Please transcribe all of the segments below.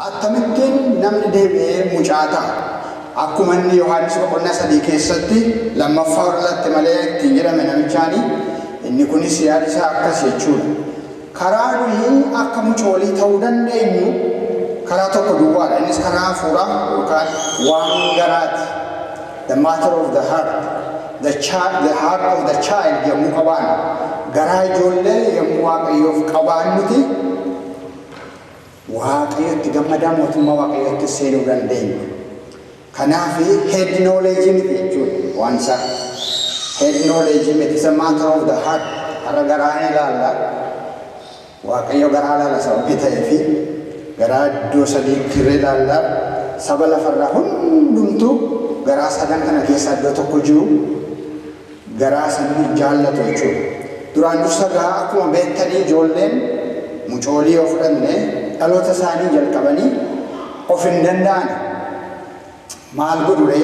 Attamittiin namni deebi'ee mucaata akkuma inni Yohaannis boqonnaa 3 keessatti lammaffaa irratti malee ittiin jedhame namichaanii inni kunis yaada isaa akkas jechuudha. Karaa nuyi akka mucoolii ta'uu dandeenyu karaa tokko duwwaadha. Innis karaa hafuuraa yookaan waan garaati. The matter of the heart. The heart of the child yommuu qabaan garaa ijoollee yommuu waaqayyoof qabaan nuti waaqayyotti gammadaa mootummaa waaqayyotti seenuu dandeenya. Kanaaf head knowledge miti jechuudha waan isaa. Head knowledge miti is a matter of the heart. Hara garaa ilaalla. Waaqayyo garaa ilaalla sababii ta'eefi garaa iddoo sadii kirree ilaalla. Saba lafarraa hundumtuu garaa sadan kana keessa iddoo tokko jiru garaa sadii jaallatu jechuudha. Duraan dursa gaa akkuma beektanii ijoolleen mucoolii yoo fudhanne dhaloota isaanii jalqabanii of hin danda'an. Maal godhuree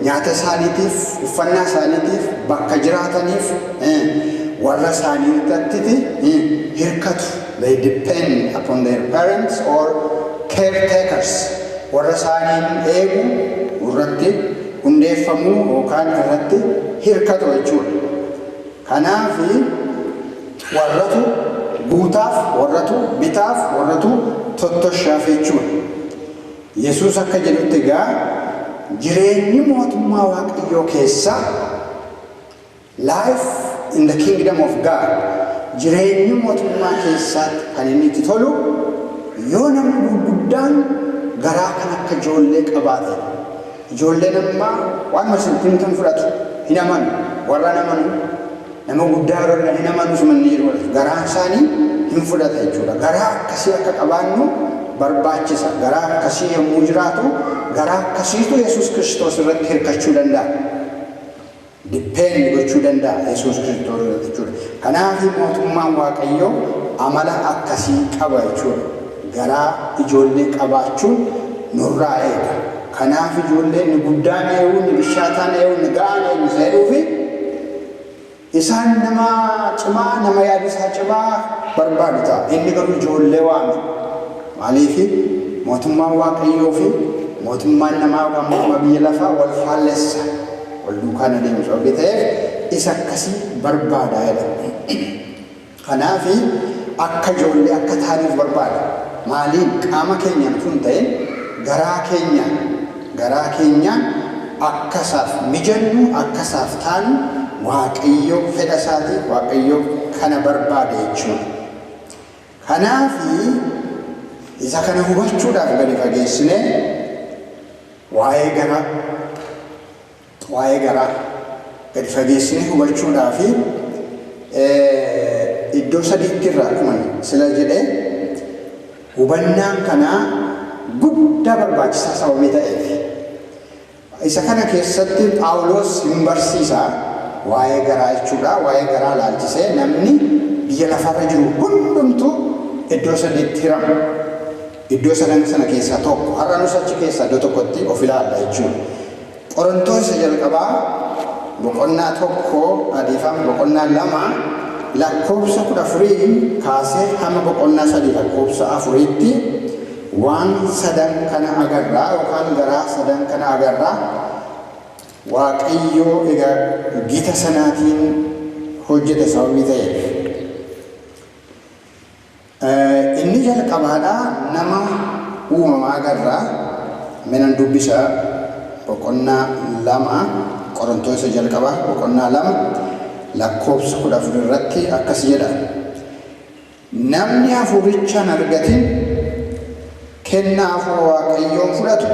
nyaata isaaniitiif, uffannaa isaaniitiif, bakka jiraataniif warra isaaniitti hirkatu. They depend upon their parents or caretakers. Warra isaaniin eegu irratti hundeeffamuu yookaan irratti hirkatu jechuudha. Kanaaf warratu guutaaf, warratu bitaaf, warratu tottoshaaf jechuudha. Yesuus akka jedhutti egaa jireenyi mootummaa waaqayyoo keessa life in the kingdom of God jireenyi mootummaa keessaatti kan inni itti tolu yoo namni gurguddaan garaa kan akka ijoollee qabaate. Ijoolleen ammaa waan masintiin kan fudhatu hin amanu warra namanu nama guddaa yeroo hin amanu sumanni yeroo garaan isaanii hin fudhata jechuudha. Garaa akkasii akka qabaannu barbaachisa. Garaa akkasii yommuu jiraatu garaa akkasiitu Yesuus Kiristoos irratti hirkachuu danda'a. Dippeend gochuu danda'a Yesuus Kiristoos irratti jechuudha. Kanaaf mootummaan waaqayyoo amala akkasii qaba jechuudha. Garaa ijoollee qabaachuun nurraa eega. Kanaaf ijoollee ni guddaan eewu, ni bishaataan eewu, ni ga'aan eewu jedhuufi isaan nama cimaa, nama yaada isaa cimaa barbaadu ta'a. Inni garuu ijoollee waame. Maaliif mootummaan waaqayyoo fi mootummaan namaa yookaan mootummaa biyya lafaa wal faallessa. Wal duukaan adeemu sababii ta'eef isa akkasii barbaada jedhama. Kanaaf akka ijoollee akka taaniif barbaada. Maaliin qaama keenyaan tun ta'in garaa keenyaan akkasaaf mijannu akkasaaf taanu waaqayyoo fedha isaatii waaqayyoo kana barbaada jechuudha. Kanaaf isa kana hubachuudhaaf gadi fageessinee waa'ee garaa gadi fageessinee hubachuudhaaf iddoo sadiitti irraa dhuman sila jedhee hubannaan kanaa guddaa barbaachisaa sababii ta'eef isa kana keessatti Phaawulos hin barsiisaa waa'ee garaa jechuudha. Waa'ee garaa laalchisee namni biyya lafarra jiru hundumtuu iddoo sadiitti hirama. Iddoo sadan sana keessaa tokko har'a nus achi keessaa iddoo tokkotti of ilaalla jechuudha. Qorontoos jalqabaa boqonnaa 1 boqonnaa 2 lakkoofsa 14 kaasee hamma boqonnaa 3 lakkoofsa 4tti waan sadan kana agarraa yookaan garaa sadan kana agarraa. Waaqayyoo egaa gita sanaatiin hojjete sababii ta'eef inni jalqabaadhaa nama uumamaa agarraa. Menan dubbisaa boqonnaa 2 Qorontoos jalqabaa boqonnaa 2 lakkoofsa 14 irratti akkas jedha. Namni hafuurichaan argatin kennaa hafuura waaqayyoon fudhatu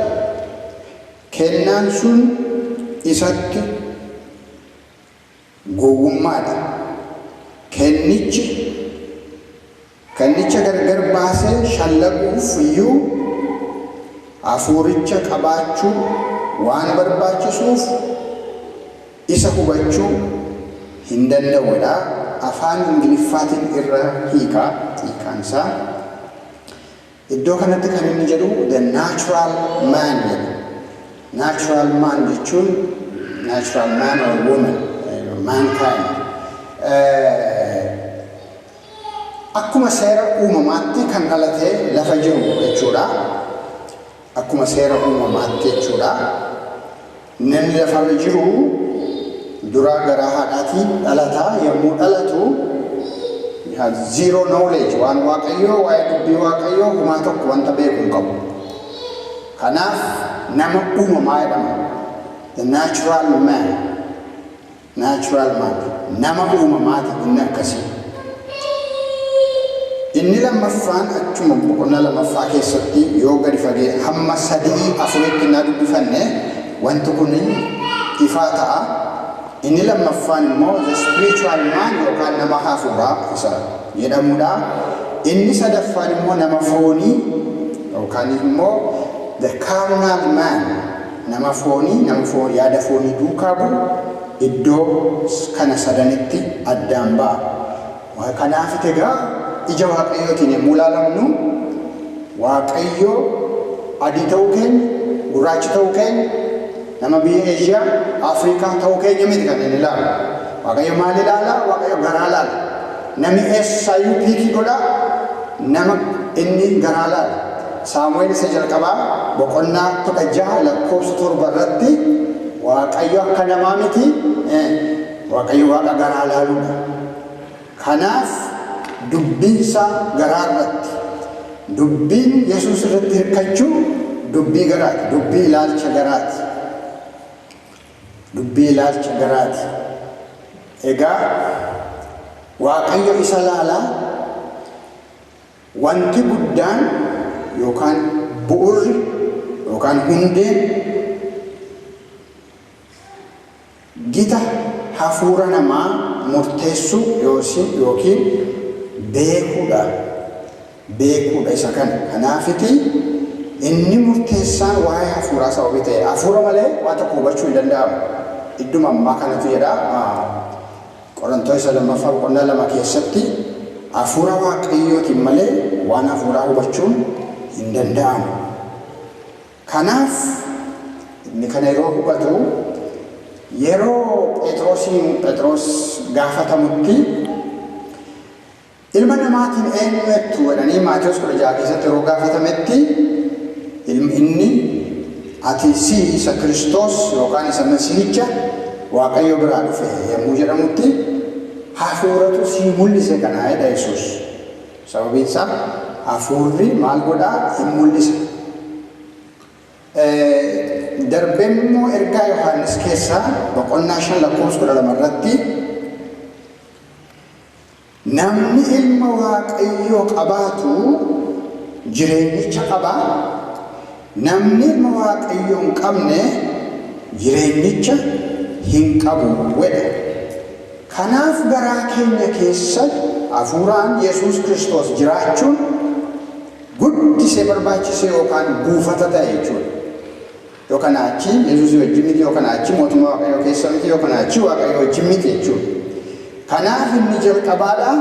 kennaan sun isatti gowwummaadha. Kennicha gargar baasee shallaquuf iyyuu hafuuricha qabaachuu waan barbaachisuuf isa hubachuu hin danda'udha. Afaan Ingiliffaatiin irra hiikaan isaa iddoo kanatti kan inni jedhu the natural man jedha. Natural man jechuun natural man or woman mankind akkuma seera uumamaatti kan dhalatee lafa jiru jechuudha. akkuma seera uumamaatti jechuudha. Namni lafarra jiru dura garaa haadhaatiin dhalataa yommuu dhalatu zero knowledge waan waaqayyoo waa'ee dubbii waaqayyoo homaa tokko wanta beeku hin qabu. Kanaaf nama uumamaa jedhama. The natural man. Nama uumamaati inni akkasii. Inni lammaffaan achuma boqonnaa lammaffaa keessatti yoo gadi fagee hamma 3-4 na dubbifanne wanti kun ifaa ta'a. Inni lammaffaan immoo the spiritual man yookaan nama hafuuraa isa jedhamudha. Inni sadaffaan immoo nama foonii yookaan immoo the carnal man. Nama foonii yaada foonii duukaa bu'u iddoo kana sadanitti addaan ba'a. Kanaaf egaa ija waaqayyootiin yommuu ilaalamnu waaqayyoo adii ta'uu keenya, gurraacha ta'uu keenya, nama biyya Eeshiyaa, Afrikaa ta'uu keenya miti kan inni ilaalu. Waaqayyo maal ilaala? Waaqayyo garaa ilaala. Namni eessaayyuu piikii godha, nama inni garaa ilaala. Saamu'el isa jalqabaa boqonnaa 16:7 irratti waaqayyo akka namaa miti, waaqayyo waaqa garaa ilaaluudha. Kanaaf dubbinsa garaa irratti, dubbiin Yesuus irratti hirkachuu dubbii garaati, dubbii ilaalcha garaati. Egaa waaqayyo isa laalaa wanti guddaan yookaan bu'urri yookaan hundeen gita hafuura namaa murteessuu yookiin beekuudha isa kana. Kanaafiti inni murteessaan waa'ee hafuuraa sababii ta'e hafuura malee waa tokko hubachuu hin danda'amu. Idduma ammaa kanatu jedha Qorontoos 2:2 keessatti hafuura waaqayyootiin malee waan hafuuraa hubachuun hin danda'amu. Kanaaf inni kana yeroo hubatu yeroo Phexros gaafatamutti ilma namaatiin eenyutu jedhanii Maatewos 16 keessatti yeroo gaafatametti inni ati isa Kiristoos yookaan isa Masiihicha waaqayyo biraa dhufe yommuu jedhamutti hafuuratu si mul'ise kanaa jedha Yesuus. Sababiin isaa hafuurri maal godhaa hin mul'isa. Darbee immoo ergaa Yohaannis keessaa boqonnaa 5:12 irratti namni ilma waaqayyoo qabaatu jireenyicha qaba, namni ilma waaqayyoo hin qabne jireenyicha hin qabu jedha. Kanaaf garaa keenya keessa hafuuraan Yesuus Kiristoos jiraachuun guddisee barbaachisee yookaan buufata ta'e jechuudha. Yookaan achi Yesuus wajjin miti, yookaan achi mootummaa waaqayyoo keessa miti, yookaan achi waaqayyoo wajjin miti jechuudha. Kanaaf inni jalqabaadha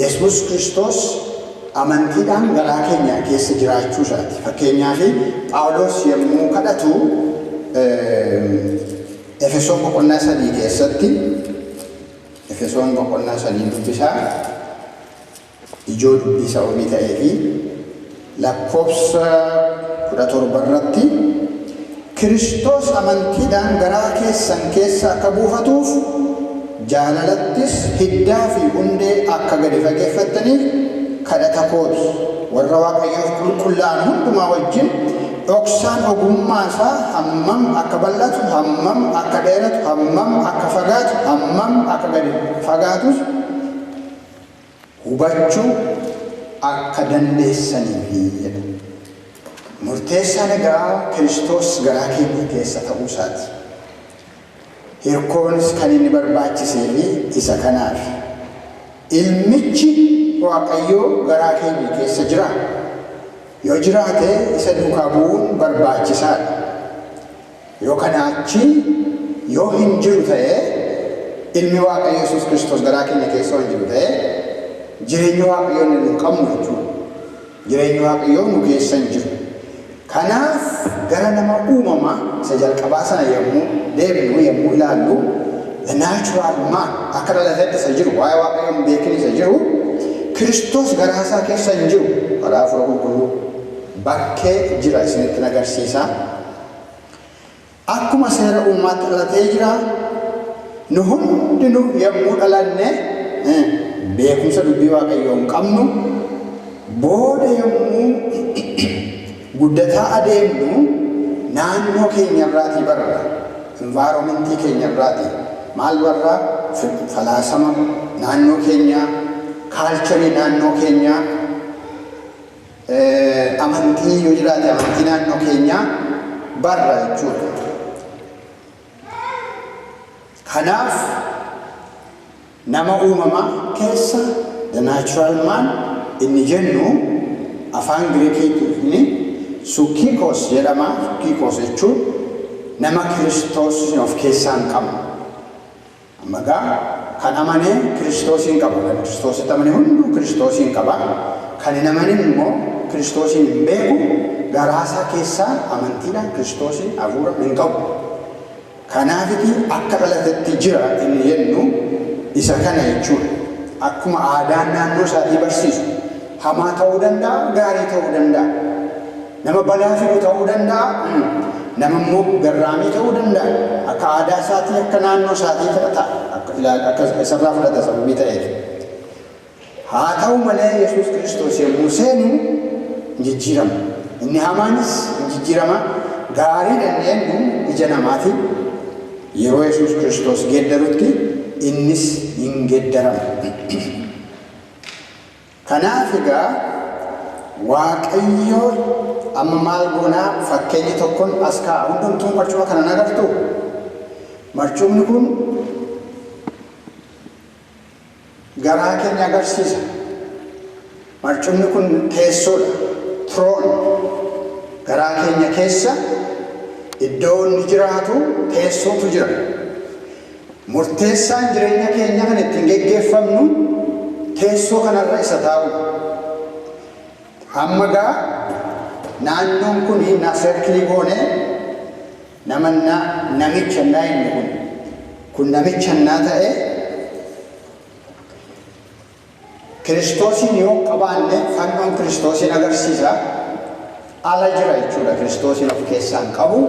Yesuus Kiristoos amantiidhaan garaa keenya keessa jiraachuu isaati. Fakkeenyaaf Phaawulos yommuu kadhatu Efesoon boqonnaa 3 keessatti Efesoon boqonnaa 3 dubbisaa ijoo dubbii sababii ta'ee fi lakkoofsa 17 irratti Kiristoos amantiidhaan garaa keessan keessa akka buufatuuf jaalalattis hiddaa fi hundee akka gadi fageeffattaniif kadhata kooti. Warra waaqayyoof qulqullaa'an hundumaa wajjin dhoksaan ogummaa isaa hammam akka bal'atu, hammam akka dheeratu, hammam akka fagaatu, hammam akka gadi fagaatus hubachuu akka dandeessaniifi jedha. Murteessaan egaa Kiristoos garaa keenya keessa ta'uu isaati. Hirkoonis kan inni barbaachisee fi isa kanaaf ilmichi waaqayyoo garaa keenya keessa jira. Yoo jiraate isa duukaa bu'uun barbaachisaadha. Yoo kanaa achi yoo hin jiru ta'e ilmi waaqayyo Yesuus Kiristoos garaa keenya keessa hin jiru ta'e jireenya waaqayyoo nu hin qabnu jechuudha. Jireenya waaqayyoo nu keessa hin jiru. Kanaaf gara nama uumamaa isa jalqabaa sana yommuu deebinu yommuu ilaallu the natural man akka dhalatetti isa jiru waa'ee waaqayyoo hin beekin isa jiru Kiristoos garaa isaa keessa hin jiru karaa hafuura qulqulluu. bakkee jira isinitti agarsiisa. Akkuma seera uumaatti dhalatee jira. Nu hundinuu yommuu dhalanne beekumsa dubbii Waaqayyoo hin qabnu. Booda yommuu guddataa adeemnu naannoo keenyarraatii barra. Environmentii keenyarraatii. Maal barra? Falaasama naannoo keenyaa, kaalcharii naannoo keenyaa, amantii yoo jiraate amantii naannoo keenyaa barra jechuudha. Kanaaf nama uumamaa keessa the natural man inni jennu afaan Giriikiitiin sukikos jedhama. Sukikos jechuun nama Kiristoos of keessaa qabu. Ammagaa kan amanee Kiristoosiin qaba. Kan Kiristoositti amane hunduu Kiristoosiin qaba. Kan hin amanin immoo Kiristoosiin hin beeku garaasaa keessaa amantiidhaan Kiristoosiin hafuura hin qabu. Kanaafiti akka dhalatetti jira inni jennu isa kana jechuudha. Akkuma aadaan naannoo isaatii barsiisu hamaa ta'uu danda'a, gaarii ta'uu danda'a. Nama balaa fidu ta'uu danda'a, nama immoo garraamii ta'uu danda'a. Akka aadaa isaatii akka naannoo isaatii ta'a. Akka isarraa fudhata sababii ta'eef. Haa ta'u malee Yesuus Kiristoos yommuu seenu jijjiirama. Inni hamaanis jijjiirama. Gaariidhaan jennu ija namaatiin yeroo Yesuus Kiristoos geeddarutti innis hin geeddarama. Kanaaf egaa Waaqayyo amma maal goonaa fakkeenyi tokkoon as kaa'a. Hundumtuu marcuma kana agartu. Marcumni kun garaa keenya agarsiisa. Marcumni kun teessoodha. Troon. Garaa keenya keessa iddoo inni jiraatu teessootu jira. Murteessaan jireenya keenya kan ittiin geggeeffamnu teessoo kanarra isa taa'u. Amma gaa naannoon kun na serkilii goonee namicha naa inni kun namicha naa ta'e Kiristoosiin yoo qabaanne fannoon Kiristoosiin agarsiisa. Ala jira jechuudha. Kiristoosiin of keessaan qabu.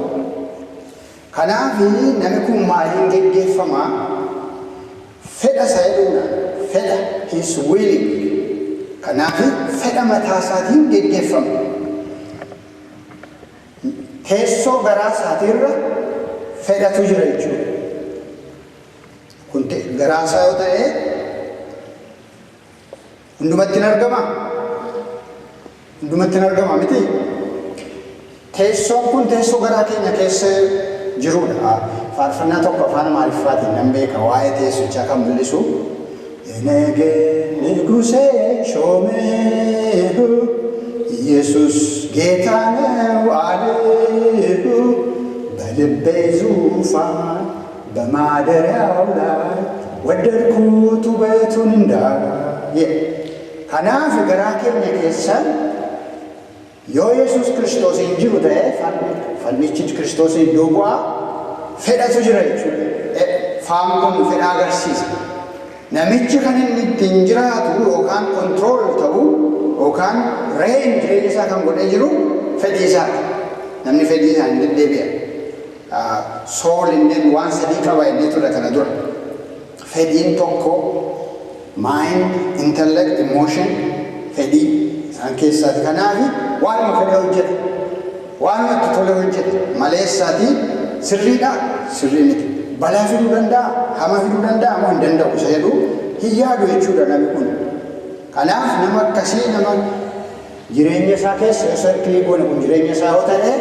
Kanaaf namni kun maaliin geggeeffama? Fedha isa jedhuudha. Fedha his willing. Kanaaf fedha mataa isaatiin geggeeffama. Teessoo garaa isaatiirra fedhatu jira jechuudha. Kun garaa isaa yoo ta'e hundumatti hin argama. Hundumatti hin argama miti. Teessoon kun teessoo garaa keenya keessa jirudha. Faarfannaa tokko afaan Amaariffaatiin nan beeka waa'ee teessichaa kan mul'isu. Nigusee shoomeehu Yesus ጌታ ነው አልሁ በልቤ ዙፋን በማደሪያው ላይ ወደድኩት ውበቱን እንዳየ ከናፍ garaa keenya keessa yoo Yesuus Kiristoos hin jiru ta'e fannichi Kiristoos iddoo bu'aa fedhatu jira jechuudha. Faan kun fedha agarsiisa. Namichi kan inni ittiin jiraatu yookaan kontirool ta'u yookaan reen jireenya isaa kan godhee jiru fedhii isaati. Namni fedhii isaa hin deddeebi'a. Sool inni waan sadii qaba inni ture kana dura. Fedhiin tokko mind, intellect, emotion fedhii isaan keessaati. Kanaaf waanuma fedhee hojjeta. Waanuma itti tole hojjeta. Maleessaati sirriidha. Sirrii miti. Balaa fiduu danda'a. Hamaa fiduu danda'a moo hin danda'u isa jedhu hin yaadu jechuudha namni kun. Kanaaf nama akkasii nama jireenya isaa keessa isa kiliikoon kun jireenya isaa yoo ta'e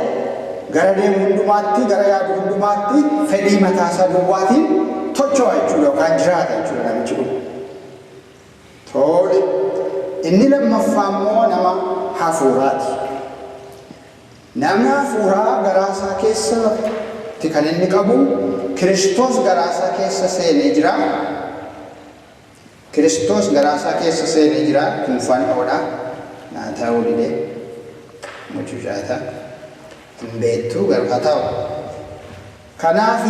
gara deemu hundumaatti gara yaadu hundumaatti fedhii mataa isaa duwwaatiin tocho'a jechuudha yookaan jiraata jechuudha namichi kun. Tole inni lammaffaa immoo nama hafuuraati. Namni hafuuraa garaa isaa keessatti kan inni qabu Kiristoos garaa isaa keessa seenee jira. Kiristoos garaa isaa keessa seenee jira. Kuufaan oodhaa naataa olidee mucucaata hin beektu garuu ta'u. Kanaaf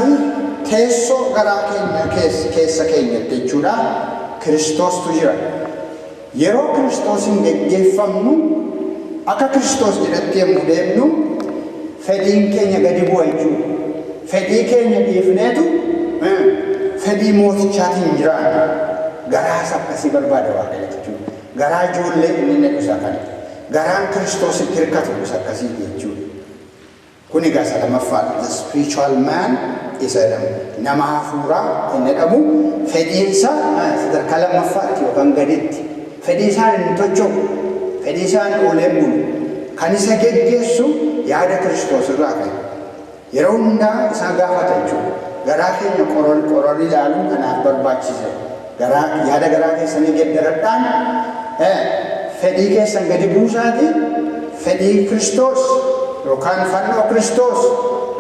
teessoo garaa keenya keessa keenyatti jechuudha Kiristoostu jira. Yeroo Kiristoosin geggeeffamnu akka Kiristoos jedhatti yommuu deemnu fedhiin keenya gadi bu'a jechuudha. Fedhii keenya dhiifneetu fedhii mootichaatiin jiraanna. Garaas akkasii barbaada Waaqayyo jechuudha. Garaa ijoollee inni dhusa kana. Garaan Kiristoositti hirkatu dhusa akkasii jechuudha. Kun egaa isa lamaffaadha. The spiritual man isa jedhamu. Nama hafuuraa inni jedhamu fedhiinsa sadarkaa lammaffaatti yookaan gaditti. Fedhii isaan hin tocho'u. Fedhii isaan oolee bulu. Kan isa geggeessu yaada Kiristoos irraa ka'e. Yeroo hundaa isaan gaafata jechuudha. Garaa keenya qoranii ilaaluun kanaaf barbaachisa. Yaada garaa keessanii geddaradhaan fedhii keessan gadi buusaati fedhii Kiristoos yookaan fannoo Kiristoos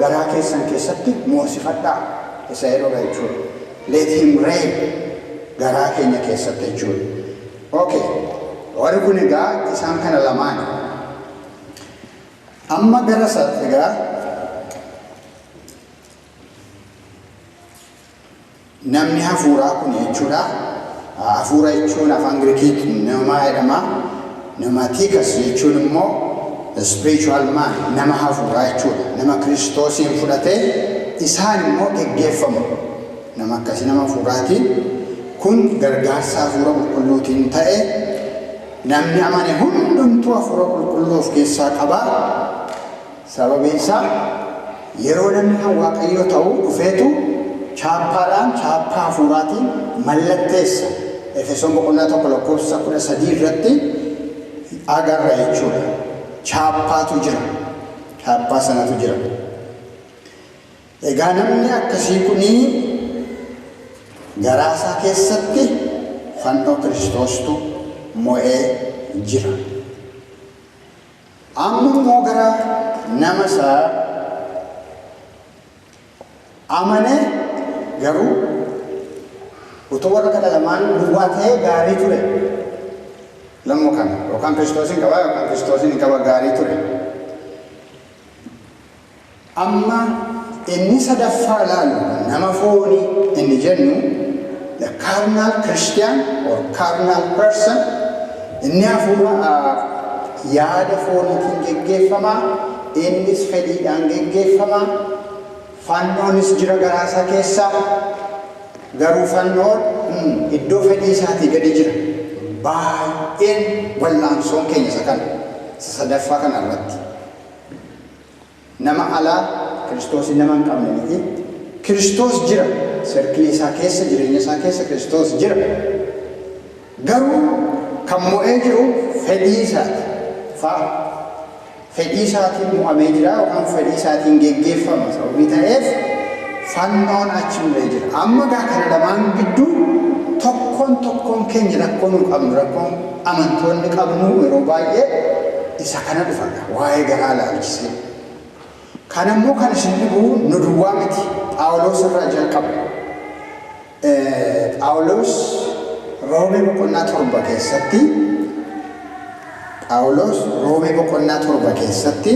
garaa keessan keessatti moosifadhaa isa jedhudha jechuudha. Let him reign garaa keenya keessatti jechuudha. Okay. Warri kun egaa isaan kana lamaan. Amma gara isaatti egaa namni hafuuraa kun jechuudha. Hafuura jechuun afaan Giriikiitti nama jedhama. Pneumatikas jechuun immoo spiritual man nama hafuuraa jechuudha. Nama Kiristoosiin fudhatee isaan immoo geggeeffamu. Nama akkasii nama hafuuraatiin kun gargaarsa hafuura qulqulluutiin ta'e namni amane hundumtuu hafuura qulqulluu of keessaa qaba. Sababiin isaa yeroo namni kan Waaqayyoo ta'uu dhufeetu chaappaadhaan chaappaa hafuuraatiin mallatteessa. Efesoon boqonnaa 1:13 irratti agarra jechuudha. Chaappaatu jira. Chaappaa sanatu jira. Egaa namni akkasii kunii garaasaa keessatti fannoo Kiristoostu mo'ee jira. Amma immoo gara nama isaa amanee garuu utuu warra kana lamaan duwwaa ta'ee gaarii ture. Lammoo kana yookaan Kiristoosin qaba yookaan Kiristoosin hin qaba gaarii ture. Amma inni sadaffaa ilaalu nama foonii inni jennu the carnal Christian or carnal person inni hafuura yaada fooniitiin geggeeffama. Innis fedhiidhaan geggeeffama. Fannoonis jira garaasaa keessaa. Garuu fannoon iddoo fedhii isaatii gadi jira. Baay'een wal'aansoon keenya isa kana. Isa sadaffaa kana irratti. Nama alaa Kiristoosin nama hin qabne miti. Kiristoos jira. Sirkii isaa keessa jireenya isaa keessa Kiristoos jira. Garuu kan mo'ee jiru fedhii isaati. Fedhii isaatiin mo'amee jira yookaan fedhii isaatiin geggeeffama sababii ta'eef fannoon achi mul'ee jira. Amma gaa kana lamaan gidduu tokkoon keenya rakkoo nu qabnu rakkoon amantoonni qabnu yeroo baay'ee isa kana dhufadha waa'ee garaa laalchisee. Kan ammoo kan isin dhibu nu duwwaa miti. Phaawulos irraa jalqaba. Phaawulos Roomee boqonnaa 7 keessatti Phaawulos Roomee boqonnaa 7 keessatti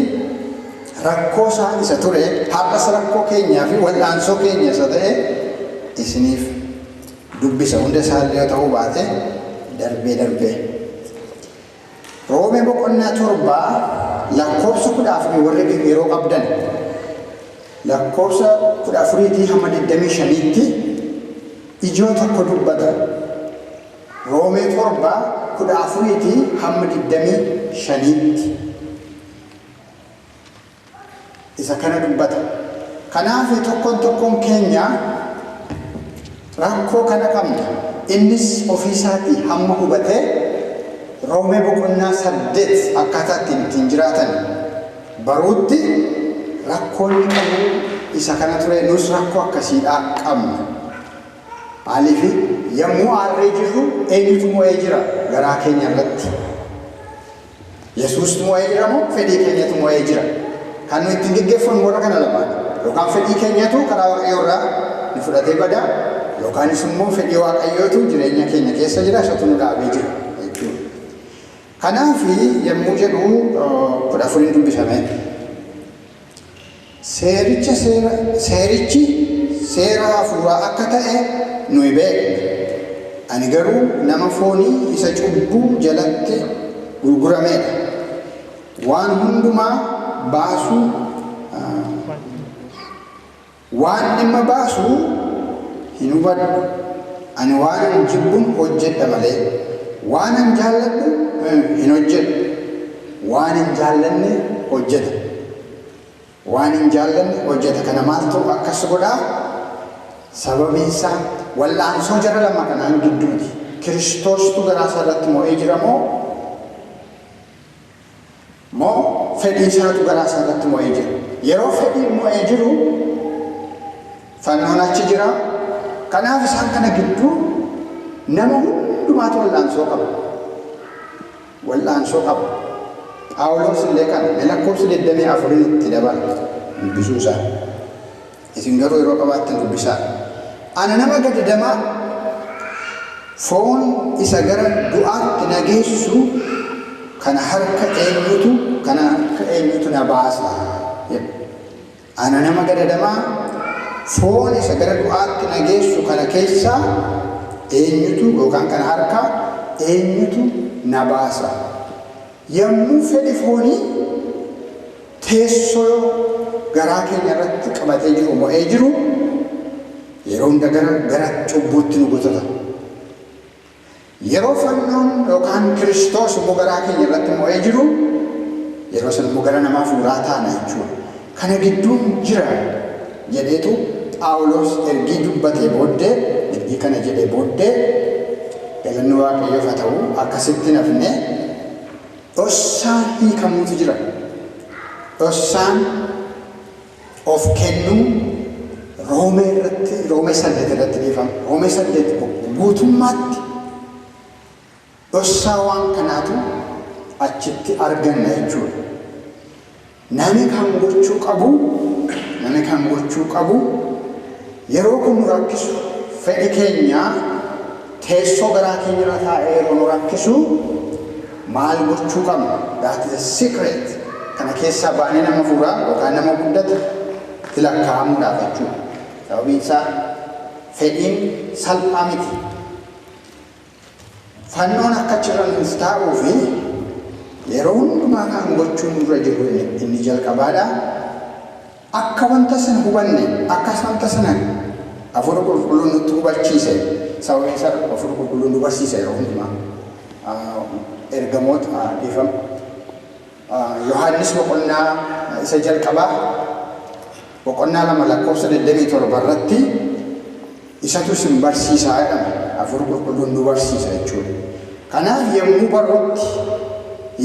rakkoo isaa isa ture har'as rakkoo keenyaa fi wal'aansoo keenya isa ta'e isiniif dubbisa. Hunda isaallee ta'uu baate darbee Roomee boqonnaa 7 lakkoofsa 14 warri yeroo qabdan lakkoofsa 14 hamma 25tti ijoo tokko dubbata. Roomee 7 14 hamma 25tti isa kana dubbata. Kanaaf tokkoon keenya rakkoo kana qabna. Innis ofiisaatii hamma hubatee Roomee boqonnaa 8 akkaataa ittiin jiraatan baruutti rakkoonni qabu isa kana ture. Nus rakkoo akkasiidhaa qabna. Maaliif yommuu aarree jirru eenyutu mo'ee jira garaa keenya irratti? Yesuustu mo'ee jira moo fedhii keenyatu mo'ee jira? Kan nu ittiin geggeeffamu warra kana lamaan yookaan fedhii keenyatu karaa Waaqayyoo irraa nu fudhatee bada yookaanis immoo fedhii Waaqayyootu jireenya keenya keessa jira isatu nu dhaabee jira jechuudha. Kanaaf yommuu jedhu 14 dubbifame seerichi seera hafuuraa akka ta'e nuyi beekna. Ani garuu nama foonii isa cubbuu jalatti gurgurameedha. waan hundumaa baasuu waan dhimma baasuu hin hubadhu. Ani waan jibbuun hojjedha malee waan hin jaalladhu hin hojjedhu. Waan hin jaallanne hojjeta. Waan hin jaallanne hojjeta. Kana maaltu akkas godhaa? Sababiin isaa wal'aansoo jara lama kanaan gidduuti. Kiristoostu garaa isaa irratti mo'ee jira moo fedhii isaatu garaa isaa irratti mo'ee jira? Yeroo fedhiin mo'ee jiru fannoon achi jira. Kanaaf isaan kana gidduu nama hundumaatu wal'aansoo qaba. Wal'aansoo qaba. Phaawulos illee kana lakkoofsa 24 itti dabala dubbisuu isaa. Isin garuu yeroo qabaattan dubbisaa. Ana nama gadadamaa foon isa gara du'aatti na geessu kana harka eenyutu na baasa. Ana nama gadadamaa foon isa gara du'aatti na geessu kana keessaa eenyutu yookaan kana harka eenyutu na baasa. Yommuu fedhi foonii teessoo garaa keenya irratti qabatee jiru mo'ee jiru yeroo hunda gara cubbuutti nu gotata. Yeroo fannoon yookaan Kiristoos immoo garaa keenya irratti mo'ee jiru yeroo san immoo gara namaa fuuraa taana jechuudha. Kana gidduun jira jedheetu Phaawulos ergii dubbatee booddee ergii kana jedhee booddee galanni Waaqayyoof haa ta'u akkasitti nafne dhossaan hiikamuutu jira. Dhossaan of kennuu Roomee 8 irratti dhiifama. Roomee 8 guutummaatti dhossaa waan kanaatu achitti arganna jechuudha. Namni kan gochuu qabu yeroo kun nu rakkisu fedhi keenya teessoo garaa keenya irra taa'ee yeroo nu rakkisu maal gochuu qabna? That is a secret. Kana keessaa baanee nama fuuraa yookaan nama guddata itti lakkaa'amuudhaaf jechuudha. Sababiin isaa fedhiin salphaa miti. Fannoon akka cirranis taa'uu fi yeroo hundumaa kan gochuun irra jiru inni jalqabaadha. Akka wanta sana hubanne akkas wanta sana Hafuura Qulqulluun nutti hubachiise. Sababiin isaa Hafuura Qulqulluun nu barsiisa yeroo hundumaa. Ergamoota dhiifama. Yohaannis boqonnaa isa jalqabaa boqonnaa 2 lakkoofsa 27 irratti isatu isin barsiisaa jedhama. Hafuura Qulqulluun nu barsiisa jechuudha. Kanaaf yommuu barrutti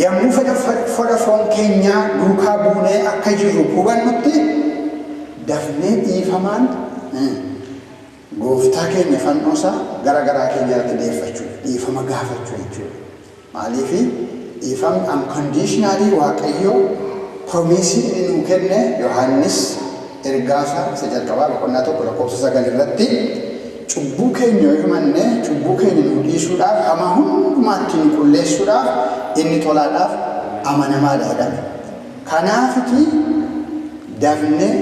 yommuu fedha foon keenyaa duukaa buunee akka jirru hubannutti dafnee dhiifamaan gooftaa keenya fannoosaa gara garaa keenya irratti deeffachuu dhiifama gaafachuu jechuudha. Maaliif dhiifamni unconditionally Waaqayyoo promisii inni nuu kenne Yohaannis ergaasaa isa jalqabaa boqonnaa 1 lakkoofsa 9 irratti cubbuu keenya yoo himanne cubbuu keenya nu dhiisuudhaaf hamaa hundumaatti nu qulleessuudhaaf inni tolaadhaaf amanamaadha jedhame. Kanaafiti dafnee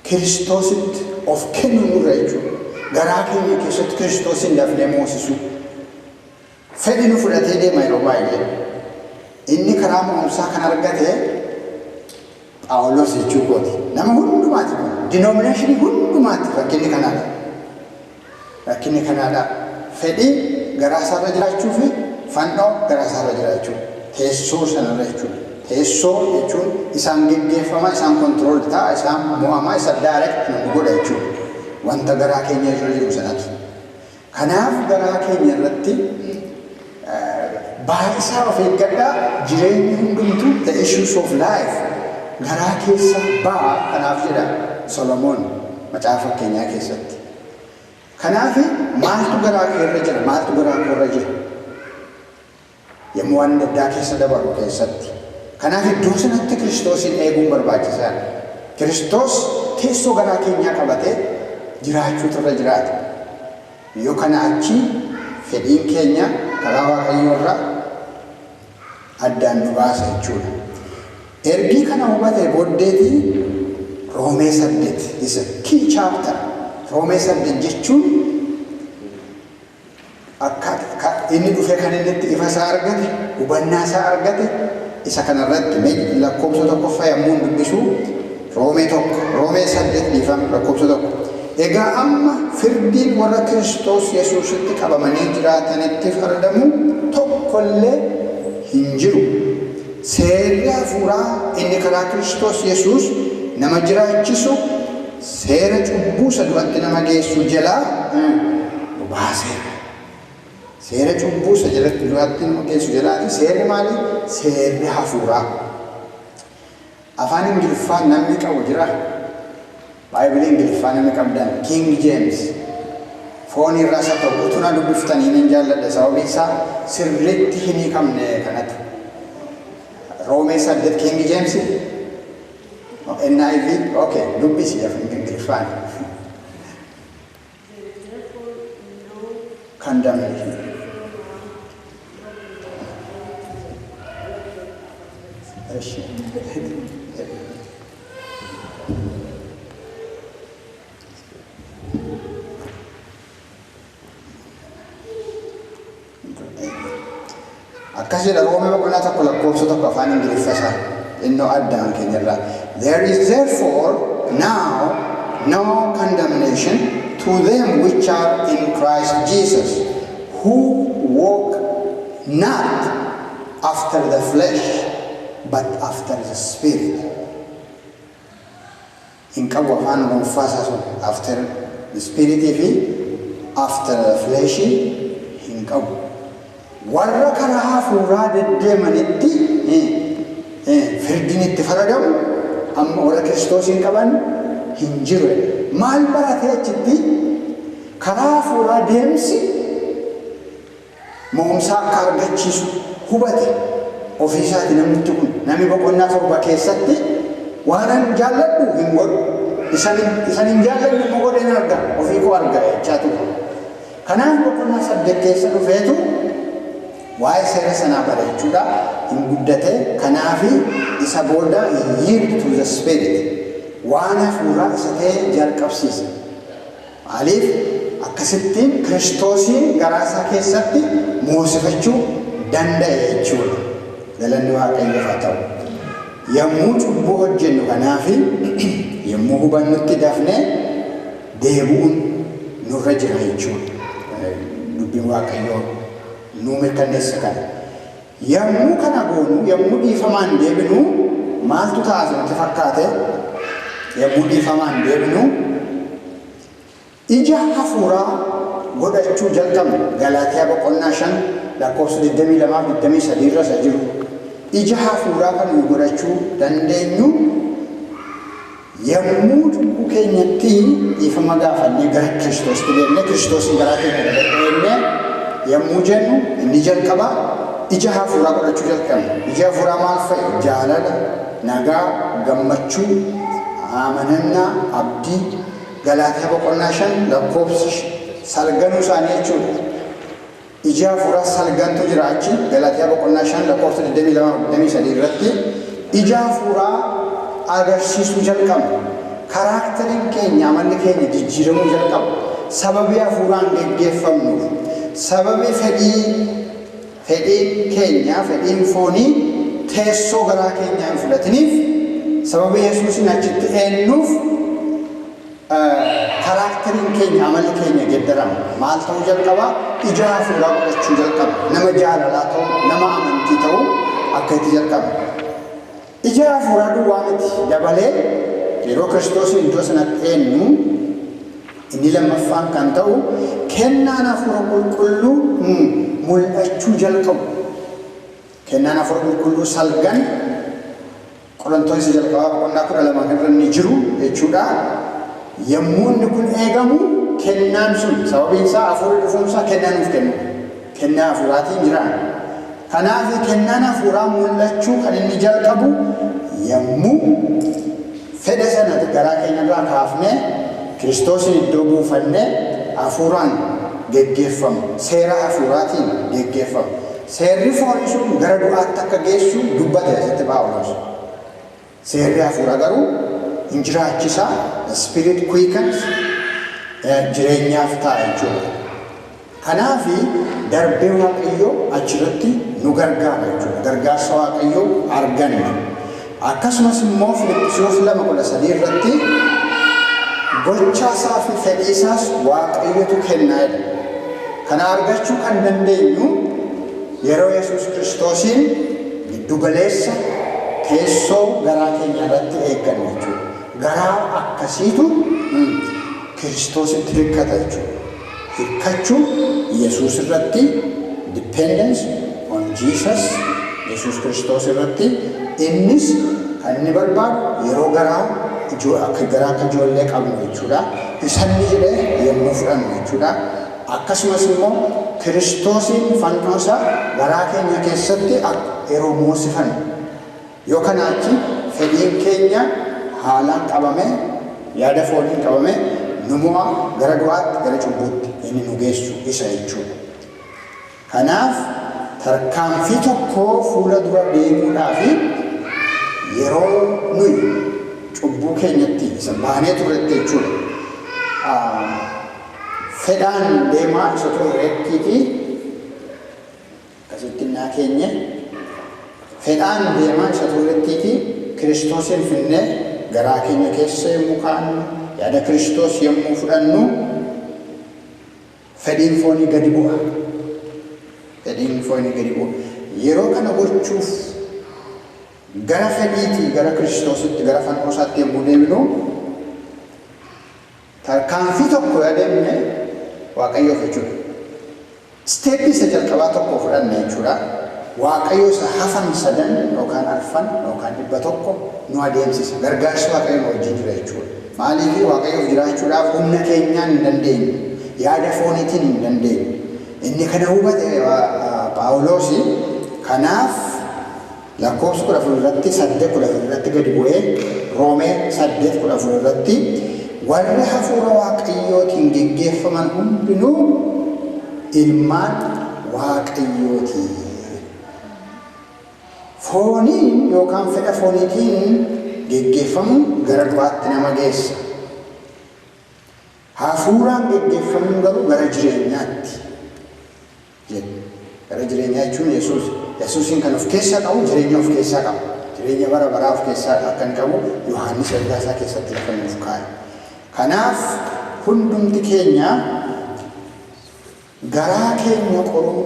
Kiristoositti of kennuu nurra jechuudha. Garaa keenya keessatti Kiristoosin dafnee moosisuu. Fedhi nu fudhatee deema yeroo baay'ee. Inni karaa mo'umsaa kan argate Phaawulos jechuu kooti. Nama hundumaati kun denominationii hundumaatti rakkinni kanaadha. Rakkinni kanaadha. Fedhi garaa isaarra jiraachuu fi fannoo garaa isaarra jiraachuu. Teessoo sanarra jechuudha. Teessoo jechuun isaan geggeeffamaa, isaan kontrool ta'a, isaan mo'amaa, isa direct nu godha jechuudha. Wanta garaa keenya irra jiru sanatu. Kanaaf garaa keenya irratti baay'isaa of eeggadhaa jireenyi hundumtuu the issues of life garaa keessa ba'a. Kanaaf jedha Solomoon macaafa keenyaa keessatti. Kanaaf maaltu garaa keerra jira? Maaltu garaa keerra jira? Yommuu waan addaa keessa dabaru keessatti. Kanaaf iddoo sanatti Kiristoosin eeguun barbaachisaadha. Kiristoos teessoo garaa keenyaa qabatee jiraachuutu irra jiraata. Yoo kana achi fedhiin keenya karaa Waaqayyoo irraa addaan nu baasa jechuudha. Ergii kana hubatee booddeetii Roomee 8 is a key chapter. Roomee 8 jechuun akka inni dhufe kan inni itti ifa isaa argate, hubannaa isaa argate, isa kanarratti lakkoofsa tokkoffaa yommuu dubbisu Roomee 8 dhiifama lakkoofsa tokko. Egaa amma firdiin warra Kiristoos Yesuusitti qabamanii jiraatanitti faradamu tokkollee hin jiru. Seerri hafuuraa inni karaa Kiristoos Yesuus nama jiraachisu seera cubbuu isa duratti nama geessu jalaa baaseera. Seera cubbuu isa duratti nama geessu jalaati. Seerri maali? Seerri hafuuraa. Afaan Ingiliffaan namni qabu jira. Baay'ee Ingiliffaan namni qabdan King James. Foon irraa isa tokko tuna dubbiftanii hin jaalladha. Sababiin isaa sirriitti hin hiikamne kanatu. Roomee 8 King James. NIV. Okay, dubbisi afaan Ingiliffaan. Condemnation. Akkasii Roomee boqonnaa tokko lakkoofsa tokko afaan Ingiliffaa innoo addaan keenyarraa. There is therefore now no condemnation to them which are in Christ Jesus, who walk not after the flesh, but after the Spirit. In qabu afaan gonfaasaa sun after the Spirit fi after the flesh hin qabu. Warra karaa hafuuraa deddeemanitti firdiin itti faradamu amma warra Kiristoosiin qaban hin jiru. Maal baratee achitti karaa hafuuraa deemsi mo'umsaa akka argachiisu hubate ofiisaati namni kun namni boqonnaa 7 keessatti waan an jaalladhu hin godhu isan hin jaalladhu immoo godheen arga ofii koo arga jechaa ture. Kanaaf boqonnaa 8 keessa dhufeetu waa'ee seera sanaa bareechuudha hin guddate. Kanaafi isa booda yield to the Spirit waan hafuuraa isa ta'e jalqabsiisa. Maaliif akkasittiin Kiristoosiin garaasaa keessatti moosifachuu danda'e jechuudha. Galanni Waaqayyoof haa ta'u. Yommuu cubbuu hojjennu kanaafi yommuu hubannutti dafnee deebi'uun nurra jira jechuudha. Dubbiin Waaqayyoo nuu mirkaneessa kana. Yommuu kana goonu, yommuu dhiifamaan deebinu maaltu ta'a sitti fakkaate? Yommuu dhiifamaan deebinu ija hafuuraa godhachuu jalqabna. Galaatiyaa boqonnaa 5 lakkoofsa 22-23 irra isa jiru. Ija hafuuraa kan godhachuu dandeenyu yommuu cubbuu keenyatti dhiifama gaafannee gara Kiristoositti deemnee Kiristoosiin garaa keenya godhannee yommuu jennu inni jalqaba ija hafuuraa godhachuu jalqabna. Ija hafuuraa maal fa'i? Jaalala, nagaa, gammachuu, amanannaa, abdii. Galaatiyaa boqonnaa 5 lakkoofsa salganuu isaanii jechuudha. Ija hafuuraa salgantu jira achi. Galaatiyaa boqonnaa 5 lakkoofsa 22-23 irratti ija hafuuraa agarsiisuu jalqabna. Karaakteriin keenya, amalli keenya jijjiiramuu jalqaba. Sababii hafuuraan geggeeffamnuuf, sababii fedhii keenya, fedhiin foonii teessoo garaa keenyaa hin fudhatiniif, sababii Yesuusin achitti eennuuf karaakteriin keenya, amalli keenya geddarama. Maal ta'uu jalqaba? Ija hafuuraa godhachuu jalqaba. Nama jaalalaa ta'u, nama amantii ta'u akka itti jalqaba. Ija hafuuraa duwwaa miti dabalee yeroo Kiristoosiin iddoo sanatti eenyu inni lammaffaan kan ta'u kennaan hafuura qulqulluu mul'achuu jalqabu. Kennaan hafuura qulqulluu salgan Qorontoos jalqabaa boqonnaa 12 irra ni jiru jechuudha. Yommuu inni kun eegamu kennaan sun sababiin isaa hafuurri dhufuunsaa kennaa nuuf kennu. Kennaa hafuuraatiin jiraan. Kanaaf kennaan hafuuraa mul'achuu kan inni jalqabu yommuu fedha sana garaa keenyarraa kaafnee Kiristoosin iddoo buufannee hafuuraan geggeeffamu. Seera hafuuraatiin geggeeffamu. Seerri foonii sun gara du'aatti akka geessu dubbate asitti Phaawulos. Seerri hafuuraa garuu hin jiraachisaa. The Spirit quickens. Jireenyaaf ta'a jechuudha. Kanaafi darbee waaqayyoo achirratti nu gargaara jechuudha. Gargaarsa waaqayyoo arganna. Akkasumas immoo Filiphisiyoos 2:13 irratti gochaasaa fi fedhiisaas waaqayyotu kennaa jedha. Kana argachuu kan dandeenyu yeroo Yesuus Kiristoosiin giddu galeessa teessoo garaa keenya irratti eegganna jechuudha. Garaa akkasiitu Kiristoositti hirkata jechuudha. Hirkachuu Yesuus irratti dependence on Jesus, Yesuus Kiristoos irratti innis kan inni barbaadu yeroo garaa akka ijoollee qabnu jechuudha. Isanni jedhee yommuu fudhannu jechuudha. Akkasumas immoo Kiristoosiin fannoosaa garaa keenya keessatti yeroo moosifannu yoo kanaa achi fedhiin keenya haalaan qabame yaada fooniin qabame numu'a gara du'aatti gara cubbuutti inni nu geessu isa jechuudha. Kanaaf tarkaanfii tokko fuula dura deemuudhaaf yeroo nuyi cubbuu keenyatti isa baanee turretti jechuudha. Fedhaan deemaa isa turreettii fi akkasitti naa keenya fedhaan deemaa isa turreettii fi Kiristoosiin finnee garaa keenya keessa yommuu kaa'annu yaada Kiristoos yommuu fudhannu fedhiin foonii gadi bu'a. Fedhiin foonii gadi bu'a. Yeroo kana gochuuf gara fedhiitii gara Kiristoositti gara fannoosaatti yommuu deemnu tarkaanfii tokko yaadamne waaqayyoof jechuudha. Steeppii isa jalqabaa tokko fudhanne jechuudha. Waaqayyo isa hafan sadan yookaan arfan yookaan 100 nu adeemsisa. Gargaarsi waaqayyo wajjin jira jechuudha. Maaliif waaqayyoof jiraachuudhaaf humna keenyaan hin dandeenyu. Yaada fooniitiin hin dandeenyu. Inni kana hubate Phaawulos kanaaf lakkoofsa 14 irratti 8:14 irratti gadi bu'ee Roomee 8:14 irratti warra hafuura waaqayyootiin geggeeffaman hundinuu ilmaan waaqayyooti. Fooniin yookaan fedha fooniitiin geggeeffamuun gara du'aatti nama geessa. Hafuuraan geggeeffamuun garuu gara jireenyaatti jedhu. Gara jireenyaa jechuun Yesuusiin kan of keessaa qabu jireenya of keessaa qaba. Jireenya bara baraa of keessaa kan qabu Yohaannis ergaa isaa keessatti lafa nuuf kaa'e. Kanaaf hundumti keenya garaa keenya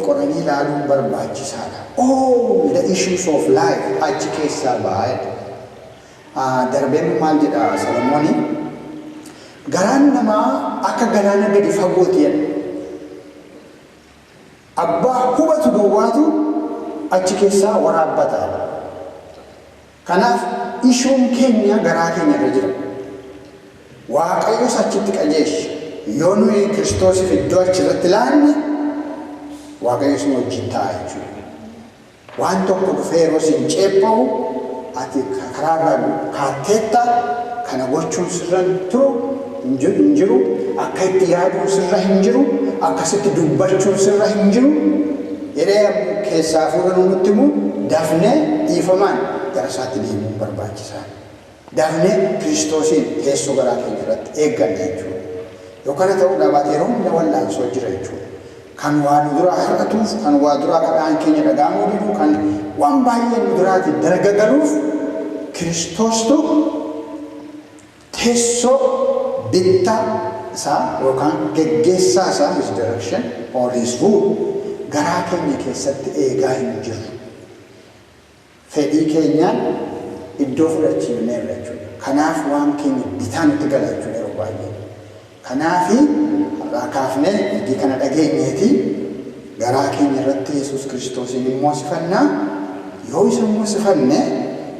qoranii ilaaluun barbaachisaadha. Oh, the issues of life achi keessaa baay'ee. Darbeen maal jedha Solomooni? Garaan namaa akka galaana gadi fagooti jedha. Abbaa hubatu duwwaatu achi keessaa waraabbata. Kanaaf ishuun keenya garaa keenya irra jira. Waaqayyos achitti qajeelcha. Yoo nuyi Kiristoosiif iddoo achirratti ilaalle waaqayyos nu wajjin ta'a jechuudha. Waan tokko dhufee yeroo siin ceepha'u ati karaarraa kaatteetta kana gochuun sirra hin jiru akka itti yaaduun sirra hin jiru akkasitti dubbachuun sirra hin jiru jedhee keessaa fuudha nutti himu dafnee dhiifamaan gara isaatti deemuun barbaachisaadha. Dafnee Kiristoosiin teessoo garaa keenya irratti eegganna jechuudha. Yoo kana ta'uu dhabaate yeroo hunda wallaansoo jira jechuudha. Kan waa nu duraa hir'atuuf, kan waa duraa kadhaan keenya dhaga'amuu didu, kan waan baay'ee nu duraatti dargagaluuf Kiristoostu teessoo bittaa isaa yookaan geggeessaa isaa his direction or his rule garaa keenya keessatti eegaa hin jiru. Fedhii keenyaan iddoo fudhachiifneerra jechuudha. Kanaaf waan keenya bitaa nutti gala jechuudha yeroo baay'ee. Kanaafi har'aa kaafnee iddii kana dhageenyeeti garaa keenya irratti Yesuus Kiristoosiin immoo sifannaa. Yoo isa immoo sifanne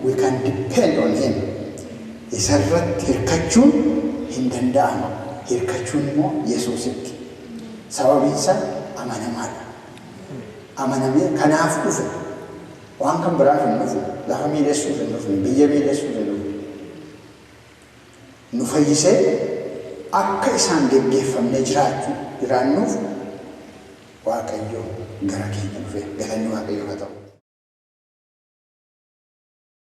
we can depend on him. Isa irratti hirkachuun hin danda'amu. Hirkachuun immoo Yesuusitti. Sababiin isaa amanamaadha. Amanamee kanaaf dhufe. Waan kan biraaf hin dhufu. Lafa miidhessuuf hin dhufne. Biyya miidhessuuf hin dhufne. Nu fayyisee akka isaan geggeeffamnee jiraannuuf Waaqayyo gara keenya dhufe. Galanni Waaqayyoo haa ta'u.